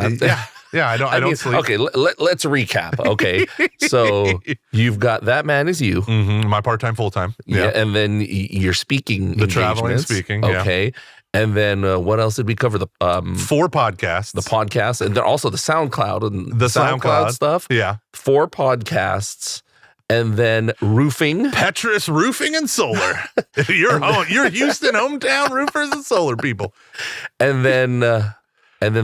I don't sleep. Okay, let's recap. Okay, so you've got That Man Is You. Mm-hmm. My part-time, full-time. Yeah, and then you're speaking. The traveling speaking. Okay, and then what else did we cover? The 4 podcasts. The podcast, and then also the SoundCloud and the SoundCloud stuff. Yeah, 4 podcasts. And then roofing. Petrus Roofing and Solar. You're Houston hometown roofers and solar people. And then the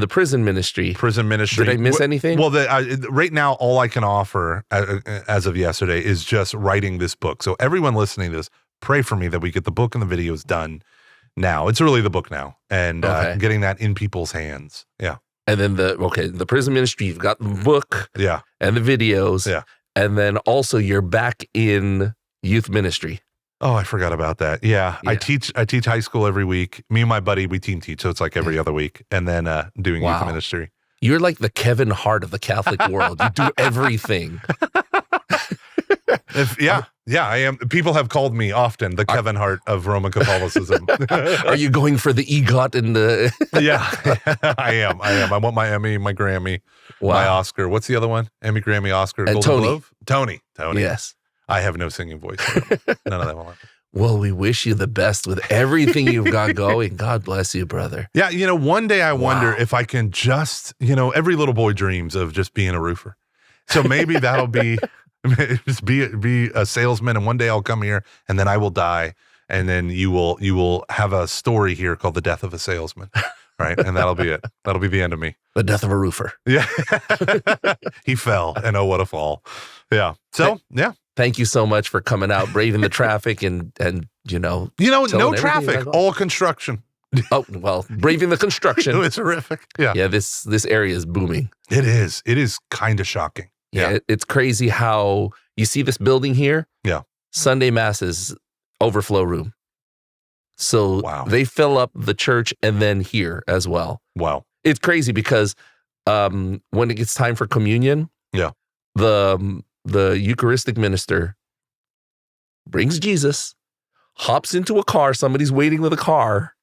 prison ministry. Did I miss anything? Well, right now, all I can offer as of yesterday is just writing this book. So everyone listening to this, pray for me that we get the book and the videos done now. It's really the book now. And getting that in people's hands. Yeah. And then the prison ministry, you've got the book. Yeah. And the videos. Yeah. And then also you're back in youth ministry. Oh, I forgot about that. Yeah. I teach high school every week. Me and my buddy, we team teach. So it's like every other week. And then doing youth ministry. You're like the Kevin Hart of the Catholic world. You do everything. Yeah, I am. People have called me often the Kevin Hart of Roman Catholicism. Are you going for the EGOT and the? Yeah, I am. I want my Emmy, my Grammy, my Oscar. What's the other one? Emmy, Grammy, Oscar, and Golden Globe? Tony. Yes. I have no singing voice. None of that will happen. Well, we wish you the best with everything you've got going. God bless you, brother. Yeah, one day I wonder if I can just, every little boy dreams of just being a roofer. So maybe that'll be. Just be a salesman, and one day I'll come here, and then I will die, and then you will have a story here called The Death of a Salesman, right? And that'll be it. That'll be the end of me. The death of a roofer. Yeah, he fell, and oh, what a fall! Yeah. So yeah. Thank you so much for coming out, braving the traffic, and no traffic, all construction. Oh, well, braving the construction. It's horrific. Yeah. Yeah. This area is booming. It is. It is kind of shocking. Yeah, it's crazy how you see this building here. Yeah. Sunday Mass is overflow room. So they fill up the church and then here as well. Wow. It's crazy because when it gets time for communion, the Eucharistic minister brings Jesus, hops into a car. Somebody's waiting with a car.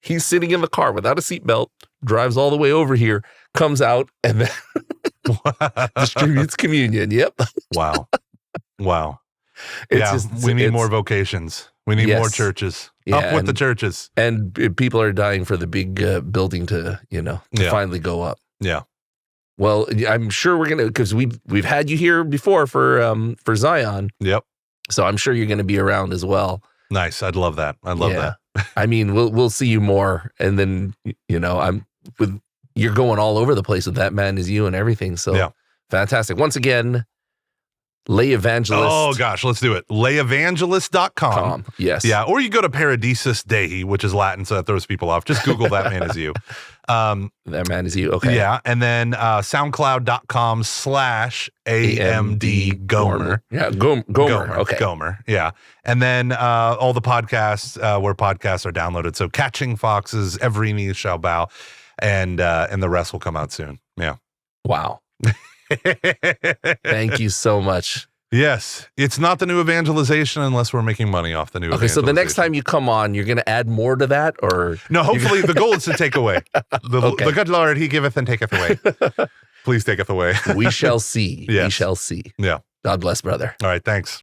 He's sitting in the car without a seatbelt, drives all the way over here, comes out, and then distributes communion. Yep. Wow. We need more vocations. We need more churches. Up with the churches. And people are dying for the big building to finally go up. Yeah. Well, I'm sure we're gonna, because we've had you here before for Zion. Yep. So I'm sure you're gonna be around as well. Nice. I'd love that. I'd love that. I mean, we'll see you more, and then you're going all over the place with That Man Is You and everything. So fantastic. Once again, Lay Evangelist. Oh gosh, let's do it. Layevangelist.com. Yes. Yeah. Or you go to Paradisus Dei, which is Latin, so that throws people off. Just Google That Man Is You. That Man Is You. Okay. Yeah. And then soundcloud.com/AMD Gomer. Yeah. Gomer. Okay. Gomer. Yeah. And then all the podcasts where podcasts are downloaded. So Catching Foxes, Every Knee Shall Bow, and the rest will come out soon. Yeah. Wow. Thank you so much. Yes. It's not the new evangelization unless we're making money off the new evangelization. So the next time you come on, you're going to add more to that? Or no, hopefully the goal is to take away. The good Lord, he giveth and taketh away. Please taketh away. We shall see. Yes. We shall see. Yeah. God bless, brother. All right. Thanks.